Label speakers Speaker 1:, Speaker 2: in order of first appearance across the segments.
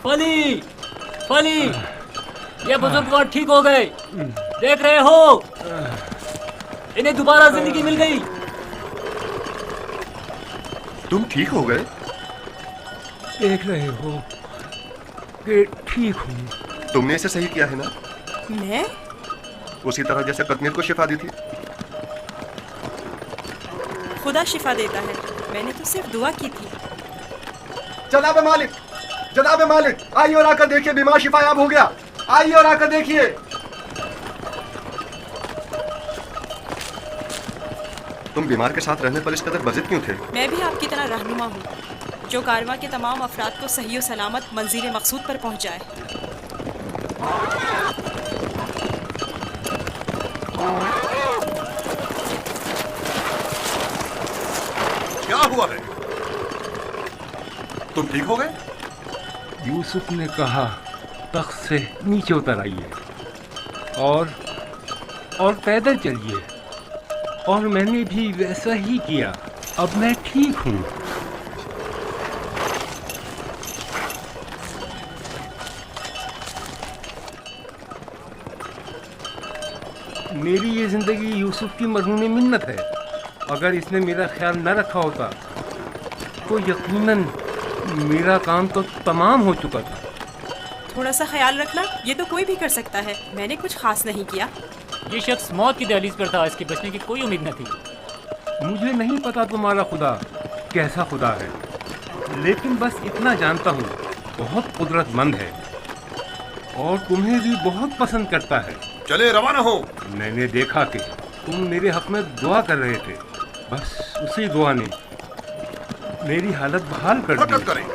Speaker 1: फली, फली, ये बुजुर्ग ठीक हो गए, देख रहे हो, इन्हें दोबारा जिंदगी मिल गई।
Speaker 2: तुम ठीक हो गए?
Speaker 3: देख रहे हो कि ठीक हूँ।
Speaker 2: तुमने इसे सही किया है ना?
Speaker 4: मैं?
Speaker 2: उसी तरह जैसे कश्मीर को शिफा दी थी।
Speaker 4: खुदा शिफा देता है, मैंने तो सिर्फ दुआ की थी।
Speaker 2: जनाब मालिक, जनाब मालिक, आइए और आकर देखिए, बीमार शिफायाब हो गया। आइए और आकर देखिए। तुम बीमार के साथ रहने पर इस कदर बजिद क्यों थे?
Speaker 4: मैं भी आपकी तरह रहनुमा हूँ, जो कारवां के तमाम अफराद को सही और सलामत मंजिल मकसूद पर पहुँचाए।
Speaker 2: क्या हुआ है? तुम ठीक हो गए?
Speaker 3: यूसुफ ने कहा तख्त से नीचे उतर आइए और पैदल चलिए, और मैंने भी वैसा ही किया। अब मैं ठीक हूँ। मेरी ये जिंदगी यूसुफ की मरहूम मिन्नत है। अगर इसने मेरा ख्याल न रखा होता तो यकीनन मेरा काम तो तमाम हो चुका था।
Speaker 4: थोड़ा सा ख्याल रखना, ये तो कोई भी कर सकता है। मैंने कुछ खास नहीं किया।
Speaker 1: ये शख्स मौत की दहलीज पर था, इसके बचने की कोई उम्मीद न थी।
Speaker 3: मुझे नहीं पता तुम्हारा खुदा कैसा खुदा है, लेकिन बस इतना जानता हूँ, बहुत कुदरतमंद है और तुम्हें भी बहुत पसंद करता है।
Speaker 2: चले रवाना हो।
Speaker 3: मैंने देखा कि तुम मेरे हक में दुआ कर रहे थे, बस उसी दुआ ने मेरी हालत बहाल कर दी।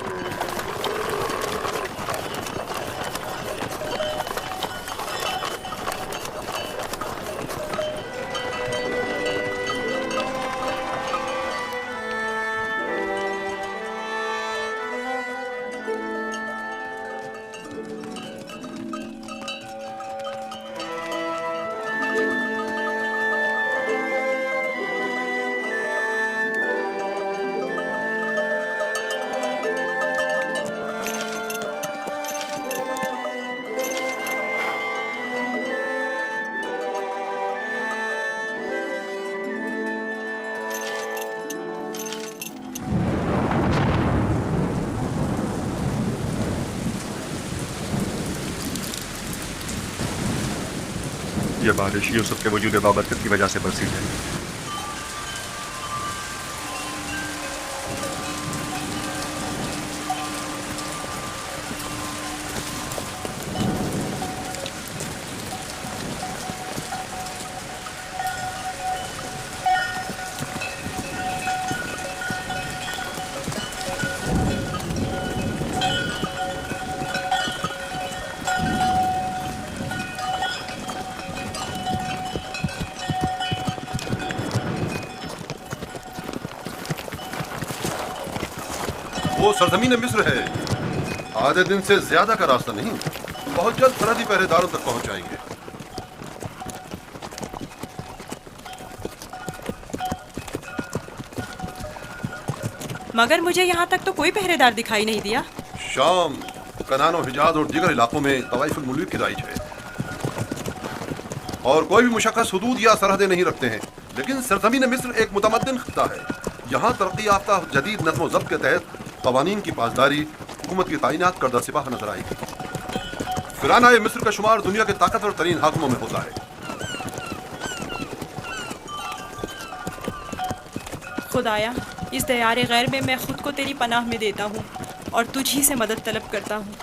Speaker 2: ये बारिश यूसुफ के वजूद बाबरकत की वजह से बरसी है।
Speaker 5: वो सरजमीन मिस्र है। आधे दिन से ज्यादा का रास्ता नहीं, बहुत जल्द सरहदी पहरेदारों तक पहुंच जाएंगे।
Speaker 4: मगर मुझे यहाँ तक तो कोई पहरेदार दिखाई नहीं दिया।
Speaker 5: शाम, कनानो, हिजाज और दीगर इलाकों में तवाइफुल मुल्क की राइज है और कोई भी मुशक्कस हुदूद या सरहदें नहीं रखते हैं। लेकिन सरजमीन मिस्र एक मुतमद्दिन खित्ता है। यहाँ तरक्की याफ्ता जदीद नज़्म व ज़ब्त के तहत कवानीन की पासदारी, हुकूमत की तैनात करदा सिपाह नजर आएगी। फिराना मिस्र का शुमार दुनिया के ताकतवर तरीन हाकिमों में होता है।
Speaker 4: खुदाया, इस दयारे गैर में मैं खुद को तेरी पनाह में देता हूँ और तुझ ही से मदद तलब करता हूँ।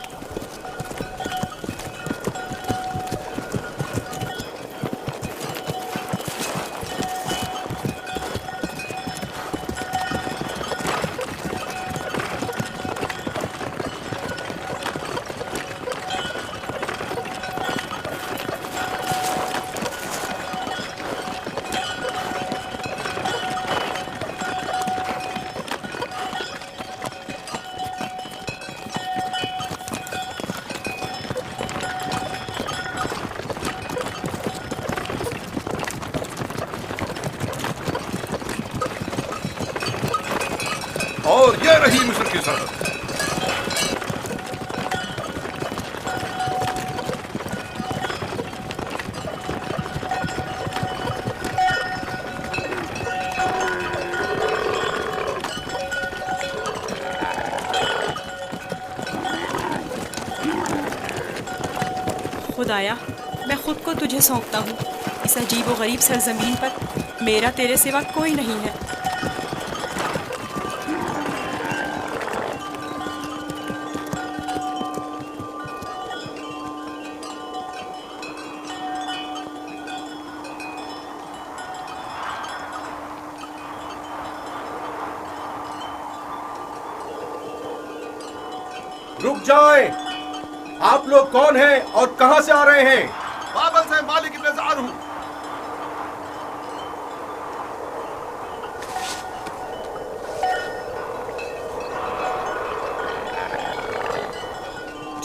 Speaker 4: खुदाया, मैं खुद को तुझे सौंपता हूँ। इस अजीब व गरीब सरजमीन पर मेरा तेरे सिवा कोई नहीं है।
Speaker 2: रुक जाएं! आप लोग कौन हैं और कहां से आ रहे हैं?
Speaker 5: बाबल से मालिक इंतजार हूँ।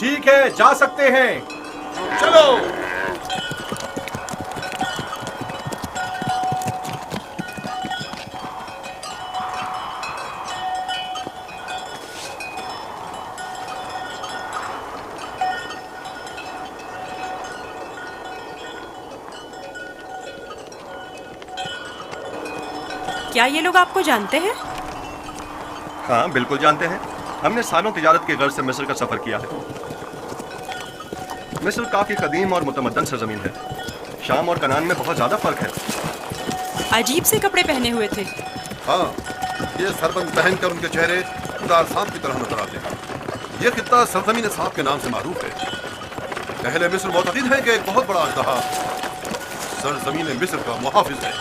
Speaker 2: ठीक है, जा सकते हैं।
Speaker 5: चलो।
Speaker 4: क्या ये लोग आपको जानते हैं?
Speaker 6: हाँ, बिल्कुल जानते हैं। हमने सालों तिजारत के गर्ज से मिस्र का सफ़र किया है। मिस्र काफ़ी कदीम और मुतमद्दन सरजमीन है। शाम और कनान में बहुत ज़्यादा फ़र्क है।
Speaker 4: अजीब से कपड़े पहने हुए थे।
Speaker 5: हाँ, ये सरबंद पहनकर उनके चेहरे खुदा सांप की तरह नजर आते हैं। ये खित्ता सरजमीन सांप के नाम से मारूफ है। अहले मिस्र मोतक़िद हैं कि एक बहुत बड़ा अजदहा सरजमीन मिस्र का मुहाफिज है।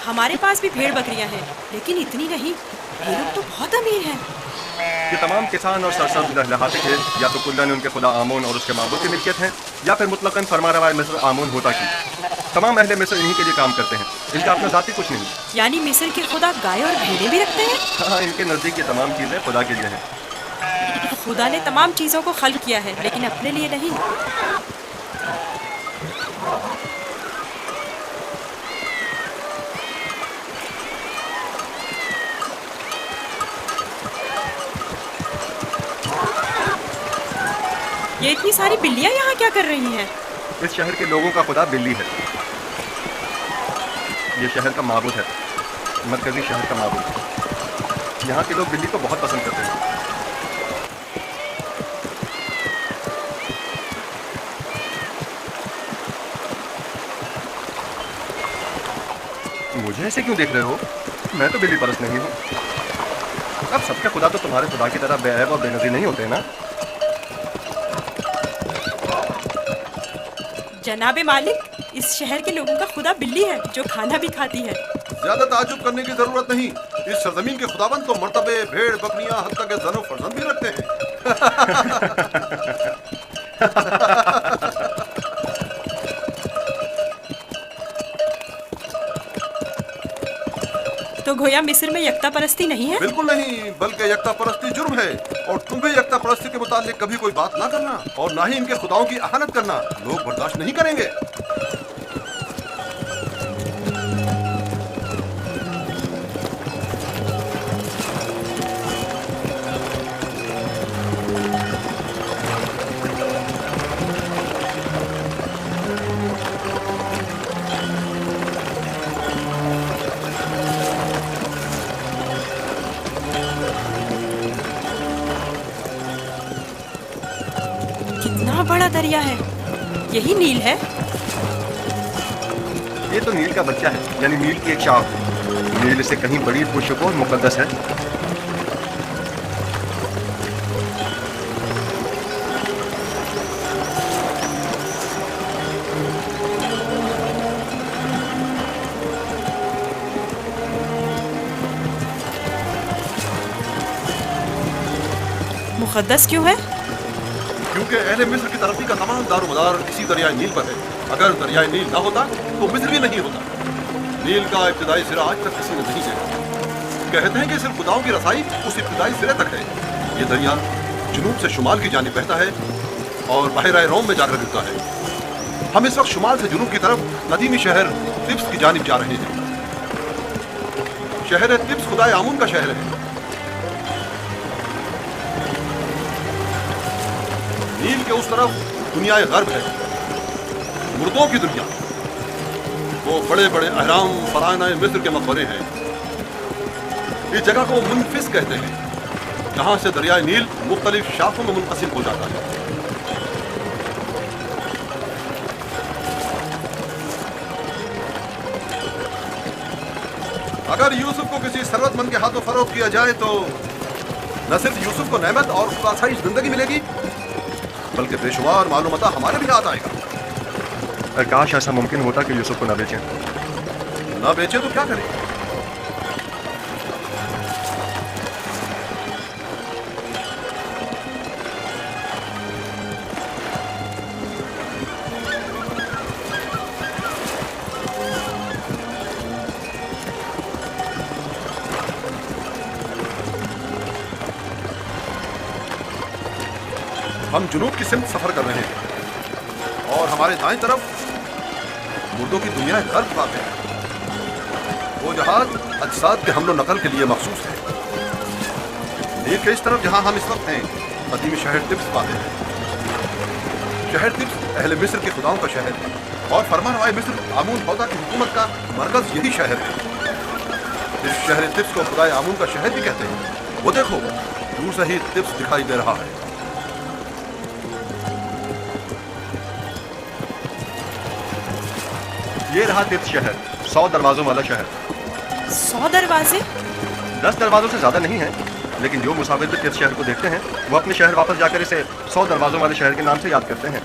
Speaker 4: हमारे पास भी भेड़ बकरियां हैं, लेकिन इतनी नहीं। ये लोग तो बहुत अमीर हैं।
Speaker 6: ये तमाम किसान और सरसब्ज़ लहलहाते थे, या तो कुल्ला ने उनके खुदा आमून और उसके माबूद की मिल्कियत है, या फिर मुतलकन फरमारवाए मिस्र आमून होता की। तमाम अहले मिस्र इन्हीं के लिए काम करते हैं। इनका अपना ज़ाती कुछ नहीं।
Speaker 4: यानी मिस्र के खुदा गाय और भेड़ें भी रखते हैं?
Speaker 6: हाँ, इनके नज़दीक ये तमाम चीज़ें खुदा के लिए हैं।
Speaker 4: खुदा ने तमाम चीज़ों को खल्क किया है, लेकिन अपने लिए नहीं। ये इतनी सारी बिल्लियां यहाँ क्या कर रही हैं?
Speaker 6: इस शहर के लोगों का खुदा बिल्ली है। ये शहर का माबूद है, मरकजी शहर का माबूद। यहाँ के लोग बिल्ली को बहुत पसंद करते हैं। मुझे ऐसे क्यों देख रहे हो? मैं तो बिल्ली परस्त नहीं हूँ। अब सबके खुदा तो तुम्हारे खुदा की तरह बेऐब और बेनज़ीर नहीं होते ना।
Speaker 4: जनाबे मालिक, इस शहर के लोगों का खुदा बिल्ली है जो खाना भी खाती है।
Speaker 5: ज्यादा ताज्जुब करने की जरूरत नहीं। इस सरजमीन के खुदाबंद तो मर्तबे, भेड़, बकरियां, हत्ता के ज़नो फर्जंद भी रखते हैं।
Speaker 4: तो गोया मिस्र में यकता परस्ती नहीं है?
Speaker 5: बिल्कुल नहीं, बल्कि यकता परस्ती जुर्म है। और तुम भी यकता परस्ती के मुताल्लिक कभी कोई बात ना करना, और ना ही इनके खुदाओं की अहानत करना। लोग बर्दाश्त नहीं करेंगे।
Speaker 4: कितना बड़ा दरिया है। यही नील है?
Speaker 6: ये तो नील का बच्चा है, यानी नील की एक शाख। नील से कहीं बड़ी पुरशुकून मुकद्दस है।
Speaker 4: मुक़द्दस क्यों है?
Speaker 5: क्योंकि अहले मिस्र की तरक्की का तमाम दारोमदार इसी दरियाए नील पर है। अगर दरियाए नील ना होता तो मिस्र भी नहीं होता। नील का इब्तिदाई सिरा आज तक किसी ने नहीं देखा। कहते हैं कि सिर्फ खुदाओं की रसाई उस इब्तिदाई सिरे तक है। ये दरिया जुनूब से शुमाल की जानिब बहता है और बहराए रोम में जाकर गिरता है। हम इस वक्त शुमाल से जुनूब की तरफ कदीमी शहर तिब्स की जानिब जा रहे हैं। शहर तिब्स खुदाए आमून का शहर है। नील के उस तरफ दुनियाए गर्ब है, मुर्दों की दुनिया। वो बड़े बड़े अहराम फराना मिस्र के मकबरे हैं। इस जगह को मुनफिस कहते हैं, जहां से दरियाए नील मुख्तलिफ शाखों में मुनक़सिम हो जाता है। अगर यूसुफ को किसी सरवतमंद के हाथों फरोख्त किया जाए तो न सिर्फ यूसुफ को नेमत और खुदासाई जिंदगी मिलेगी, बल्कि बेशुमार मालूमता हमारे भी हाथ आएगा।
Speaker 6: काश ऐसा मुमकिन होता कि यूसुफ को ना बेचें।
Speaker 5: ना बेचे तो क्या करें? हम जुनूब की सिमत सफर कर रहे हैं और हमारे दाएं तरफ मुर्दों की दुनिया गर्द पाते हैं। वो जहाज अजसाद के हमलो नकल के लिए मखसूस है। नील के इस तरफ जहां हम इस वक्त हैं, कदीमी शहर तिब्स पाते हैं। शहर तिब्स अहले मिस्र के खुदाओं का शहर है और फरमानवाए मिस्र आमून हौदा की हुकूमत का मरकज यही शहर है। इस शहर तिब्स को खुदाए आमून का शहर भी कहते हैं। वो देखो, दूर से ही तिब्स दिखाई दे रहा है।
Speaker 6: ये रहा तिब्स शहर, 100 दरवाजों वाला शहर।
Speaker 4: 100 दरवाजे?
Speaker 6: 10 दरवाजों से ज्यादा नहीं है, लेकिन जो मुसाफिर भी तिब्स शहर को देखते हैं वो अपने शहर वापस जाकर इसे 100 दरवाजों वाले शहर के नाम से याद करते हैं।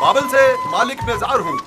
Speaker 5: बाबल से मालिक नेजार हूं।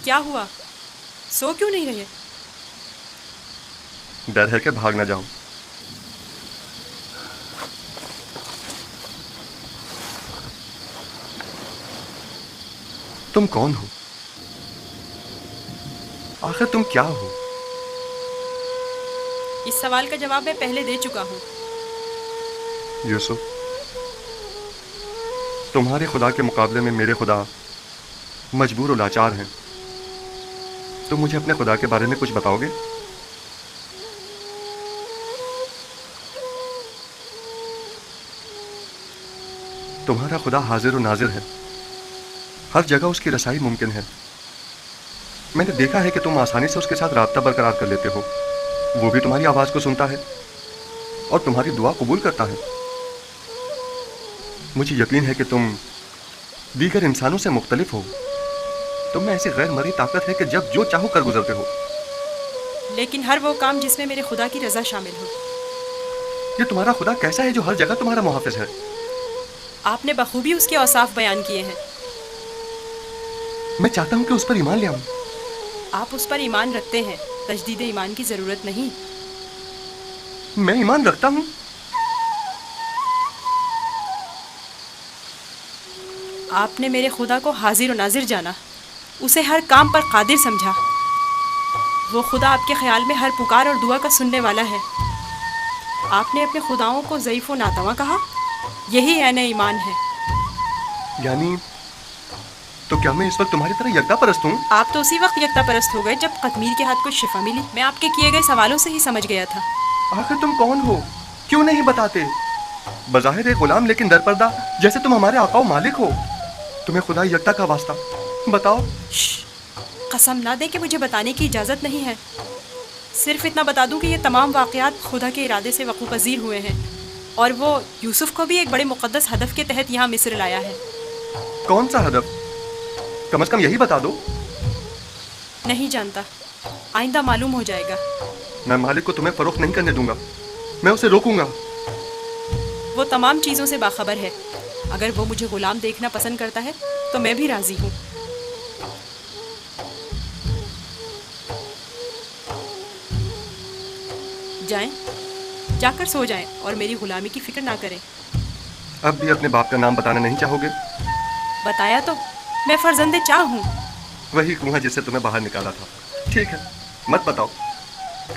Speaker 4: क्या हुआ? सो क्यों नहीं रहे?
Speaker 6: डर है कि भाग ना जाऊं। तुम कौन हो? आखिर तुम क्या हो?
Speaker 4: इस सवाल का जवाब मैं पहले दे चुका हूँ।
Speaker 6: यूसुफ, तुम्हारे खुदा के मुकाबले में मेरे खुदा मजबूर और लाचार हैं। तुम मुझे अपने खुदा के बारे में कुछ बताओगे? तुम्हारा खुदा हाजिर और नाजिर है, हर जगह उसकी रसाई मुमकिन है। मैंने देखा है कि तुम आसानी से उसके साथ राब्ता बरकरार कर लेते हो। वो भी तुम्हारी आवाज को सुनता है और तुम्हारी दुआ कबूल करता है। मुझे यकीन है कि तुम दीगर इंसानों से मुख्तलिफ हो। तुम में ऐसी गैर मरी ताकत है कि जब जो चाहो कर गुजरते हो।
Speaker 4: लेकिन हर वो काम जिसमें मेरे खुदा की रजा शामिल हो।
Speaker 6: ये तुम्हारा खुदा कैसा है जो हर जगह तुम्हारा मुहाफिज है?
Speaker 4: आपने बखूबी उसके औसाफ बयान किए हैं।
Speaker 6: मैं चाहता हूं कि उस पर ईमान ले आऊं।
Speaker 4: आप उस पर ईमान रखते हैं, तजदीद ईमान की जरूरत नहीं।
Speaker 6: मैं ईमान रखता हूं।
Speaker 4: आपने मेरे खुदा को हाजिर और नाजिर जाना, उसे हर काम पर कादिर समझा। वो खुदा आपके ख्याल में हर पुकार और दुआ का सुनने वाला है। आपने अपने खुदाओं को ज़ईफ़ व नातवा कहा। यही ऐन ईमान है।
Speaker 6: यानी तो क्या मैं इस वक्त तुम्हारी तरह यकता परस्त हूँ?
Speaker 4: आप तो उसी वक्त यकता परस्त हो गए जब कतमीर के हाथ को शिफा मिली। मैं आपके किए गए सवालों से ही समझ गया था।
Speaker 6: आखिर तुम कौन हो? क्यों नहीं बताते? बज़ाहिर एक गुलाम लेकिन दरपर्दा, जैसे तुम हमारे आका व मालिक हो। तुम्हें खुदा यकता का वास्ता, बताओ।
Speaker 4: कसम ना दे कि मुझे बताने की इजाज़त नहीं है। सिर्फ इतना बता दूं कि ये तमाम वाक़यात खुदा के इरादे से वक़ूफ़ पज़ीर हुए हैं और वो यूसुफ को भी एक बड़े मुक़द्दस हदफ के तहत यहाँ मिस्र लाया है।
Speaker 6: कौन सा हदफ? कम से कम यही बता दो।
Speaker 4: नहीं जानता, आइंदा मालूम हो जाएगा।
Speaker 6: मैं मालिक को तुम्हें फरोख्त नहीं करने दूंगा। मैं उसे रोकूंगा।
Speaker 4: वो तमाम चीज़ों से बाखबर है। अगर वो मुझे गुलाम देखना पसंद करता है तो मैं भी राज़ी हूँ। जाएं, जाकर सो जाएं और मेरी गुलामी की फिक्र ना करें।
Speaker 6: अब भी अपने बाप का नाम बताना नहीं चाहोगे?
Speaker 4: बताया तो, मैं फर्जंदे चाह हूँ।
Speaker 6: वही कुआं जिससे तुम्हें बाहर निकाला था। ठीक है, मत बताओ,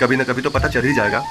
Speaker 6: कभी न कभी तो पता चल ही जाएगा।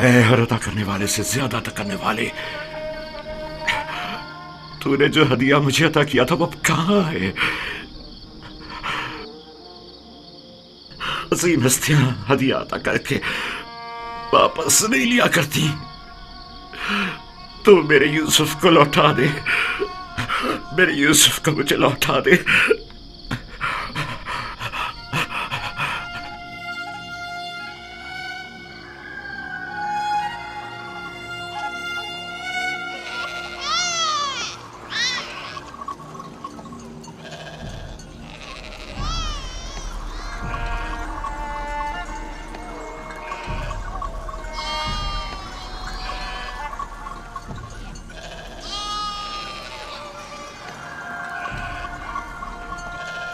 Speaker 7: हर अदा करने वाले से ज्यादा अदा करने वाले, तूने जो हदिया मुझे अता किया था वो अब कहाँ है? अजीम हस्तियां हदिया अता करके वापस नहीं लिया करती। तो मेरे यूसुफ को लौटा दे, मेरे यूसुफ को मुझे लौटा दे।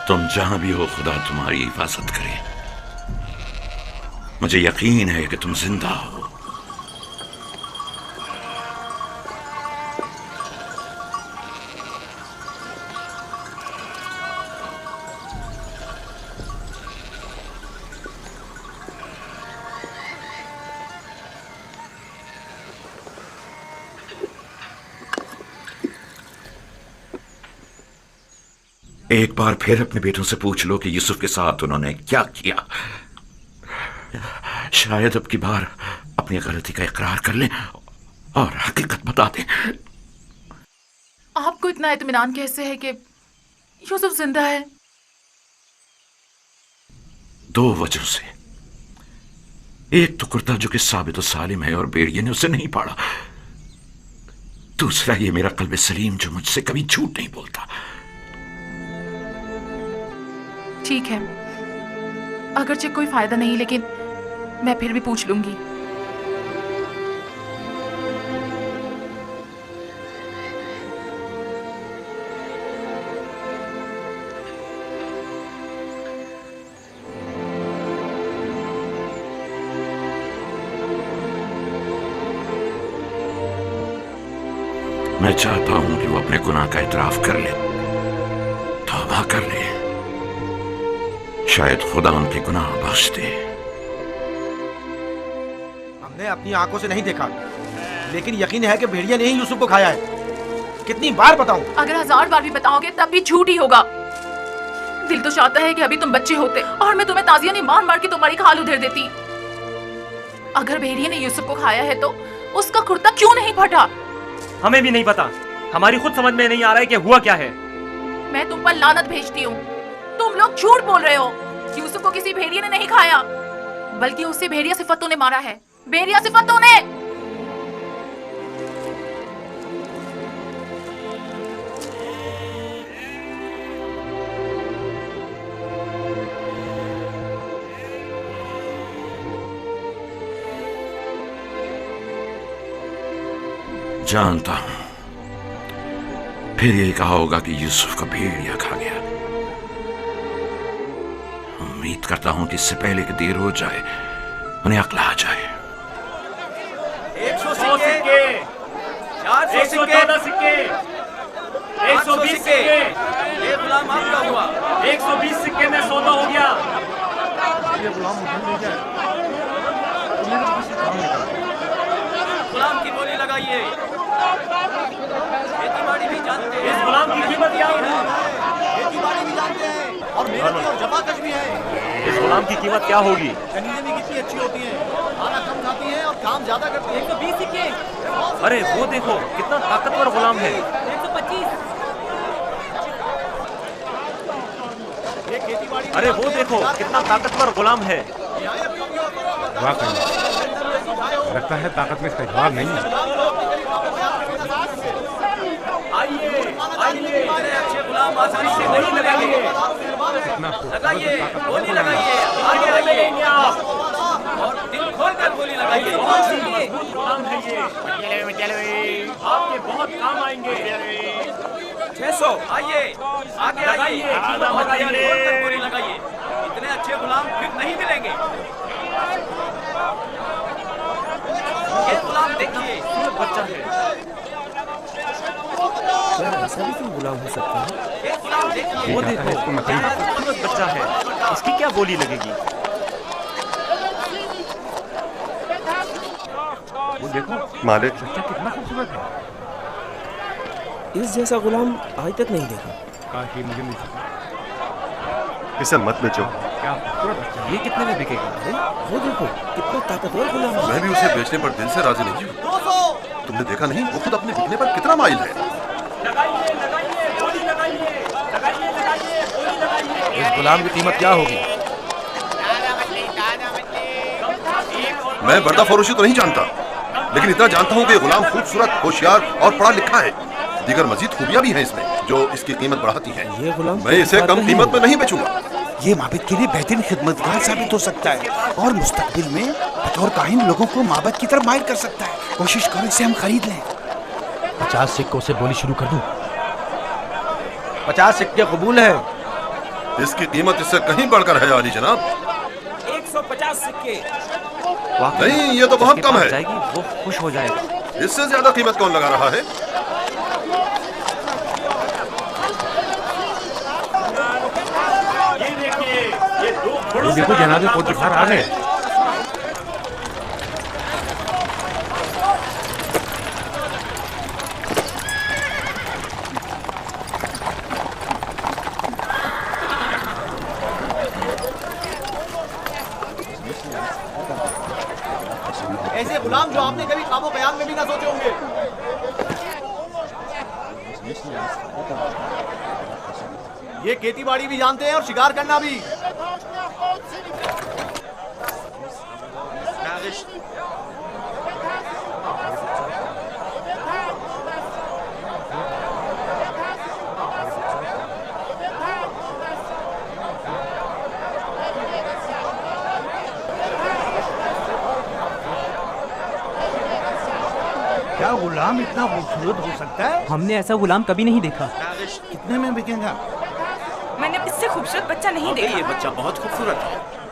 Speaker 7: तुम जहां भी हो, खुदा तुम्हारी हिफाजत करे। मुझे यकीन है कि तुम जिंदा हो। एक बार फिर अपने बेटों से पूछ लो कि यूसुफ के साथ उन्होंने क्या किया। शायद अब की बार अपनी गलती का इकरार कर लें और हकीकत बता दें।
Speaker 8: आपको इतना इत्मीनान कैसे है कि यूसुफ जिंदा है?
Speaker 7: 2 वजहों से। एक तो कुर्ता जो कि साबित सालिम है और भेड़िए ने उसे नहीं पाड़ा। दूसरा ये मेरा कल्बे सलीम जो मुझसे कभी झूठ नहीं बोलता।
Speaker 8: ठीक है, अगरचे कोई फायदा नहीं, लेकिन मैं फिर भी पूछ लूंगी।
Speaker 7: मैं चाहता हूं कि वो अपने गुनाह का इतराफ कर ले, तौबा कर ले। शायद खुदा उनके गुनाह बख्श दे।
Speaker 9: हमने अपनी आंखों से नहीं देखा, लेकिन यकीन है कि भेड़िया ने ही यूसुफ को खाया है। कितनी बार बताऊं?
Speaker 8: अगर 1000 बार भी बताओगे तब भी झूठ ही होगा। दिल तो चाहता है कि अभी तुम बच्चे होते और मैं तुम्हें ताजियानी मार मार के तुम्हारी खाल उधेड़ देती। अगर भेड़िया ने यूसुफ को खाया है तो उसका कुर्ता क्यों नहीं फटा?
Speaker 1: हमें भी नहीं पता, हमारी खुद समझ में नहीं आ रहा है कि हुआ क्या है।
Speaker 8: मैं तुम पर लानत भेजती हूँ। तुम लोग झूठ बोल रहे हो। यूसुफ को किसी भेड़िए ने नहीं खाया, बल्कि उसे भेड़िया सिफतों ने मारा है। भेड़िया सिफतों ने।
Speaker 7: जानता हूं फिर ये कहा होगा कि यूसुफ का भेड़िया खा गया। उम्मीद करता हूं कि इससे पहले कि देर हो जाए उन्हें अक्ल आ जाए।
Speaker 9: 100 सिक्के,
Speaker 1: 114 सिक्के, 120 सिक्के,
Speaker 9: ये गुलाम आपका हुआ।
Speaker 1: 120 सिक्के में सौदा हो गया।
Speaker 3: ये गुलाम मुझे ले जाए तो मेरे को किसी काम नहीं करना।
Speaker 9: गुलाम की बोली लगाइए। खेतीबाड़ी भी जानते हैं।
Speaker 1: इस गुलाम की कीमत क्या होगी?
Speaker 9: खेतीबाड़ी भी जानते हैं और मेहनती और जफाकश भी है।
Speaker 1: इस गुलाम की कीमत क्या होगी?
Speaker 9: कनीज़ें भी कितनी अच्छी होती हैं, खाना कम खाती हैं और काम ज्यादा करती हैं।
Speaker 8: 120 सिक्के।
Speaker 1: अरे वो देखो कितना ताकतवर गुलाम है।
Speaker 8: 125।
Speaker 9: ये खेतीबाड़ी
Speaker 1: अरे वो देखो कितना ताकतवर गुलाम है।
Speaker 3: वाकई लगता है ताकत में इसका जवाब नहीं है।
Speaker 1: आइए आइए,
Speaker 9: अच्छे गुलाम आसानी से नहीं
Speaker 1: लगाइए,
Speaker 3: इतना
Speaker 9: लगाइए, गोली लगाइए,
Speaker 1: आगे लगाइए आप।
Speaker 9: और दिल खोल कर गोली लगाइए।
Speaker 1: मजबूत गुलाम है ये, आपके बहुत काम आएंगे।
Speaker 9: 600 आइए, आगे आइए,
Speaker 1: लगाइए,
Speaker 9: दिल खोल कर गोली लगाइए। इतने अच्छे गुलाम फिर नहीं मिलेंगे। ये गुलाम देखिए,
Speaker 1: बच्चा है।
Speaker 9: ऐसा भी क्यों गुलाम हो सकता है? ये गुलाम देखिए,
Speaker 1: वो देखो कितना खूबसूरत बच्चा है। इसकी क्या बोली लगेगी?
Speaker 3: वो देखो
Speaker 6: मालिक,
Speaker 3: बच्चा कितना खूबसूरत है।
Speaker 9: इस जैसा गुलाम आज तक नहीं देखा।
Speaker 3: काश ये मुझे मिल सके।
Speaker 6: इसे मत बेचो।
Speaker 3: क्या खूबसूरत बच्चा है।
Speaker 1: ये कितने में बिकेगा?
Speaker 9: वो देखो कितना ताकतवर गुलाम है।
Speaker 5: मैं भी उसे बेचने पर दिल से राजी नहीं हूँ। तुमने देखा नहीं वो खुद अपने बिकने पर कितना माइल है।
Speaker 9: इस गुलाम की कीमत क्या होगी?
Speaker 5: मैं बर्दा फरोशी तो नहीं जानता, लेकिन इतना जानता हूँ कि ये गुलाम खूबसूरत, होशियार और पढ़ा लिखा है। दीगर मजीद खूबियां भी हैं इसमें जो इसकी कीमत बढ़ाती हैं।
Speaker 9: ये गुलाम
Speaker 5: मैं इसे कम कीमत में नहीं बेचूंगा।
Speaker 10: ये माबद के लिए बेहतरीन खिदमतगार साबित हो सकता है और मुस्तकबिल में बतौर काहिन लोगों को माबद की तरफ माइल कर सकता है। कोशिश करो इसे हम खरीद लें।
Speaker 9: 50 सिक्कों से बोली शुरू कर दूं। 50 सिक्के कबूल है।
Speaker 5: इसकी कीमत इससे कहीं बढ़कर है अली जनाब।
Speaker 9: 150 सिक्के।
Speaker 5: नहीं, ये तो बहुत कम है।
Speaker 1: जाएगी वो खुश हो जाएगा।
Speaker 5: इससे ज्यादा कीमत कौन लगा रहा है?
Speaker 3: वो देखो जनाबे कोतवाल आ गए।
Speaker 9: ऐसे गुलाम जो आपने कभी ख्वाबो ख्याल में भी ना सोचे होंगे। ये खेती बाड़ी भी जानते हैं और शिकार करना भी।
Speaker 10: क्या गुलाम इतना खूबसूरत हो सकता है?
Speaker 1: हमने ऐसा गुलाम कभी नहीं देखा।
Speaker 10: कितने में बिकेगा?
Speaker 4: मैंने इससे खूबसूरत बच्चा नहीं देखा।
Speaker 9: ये बच्चा बहुत खूबसूरत है।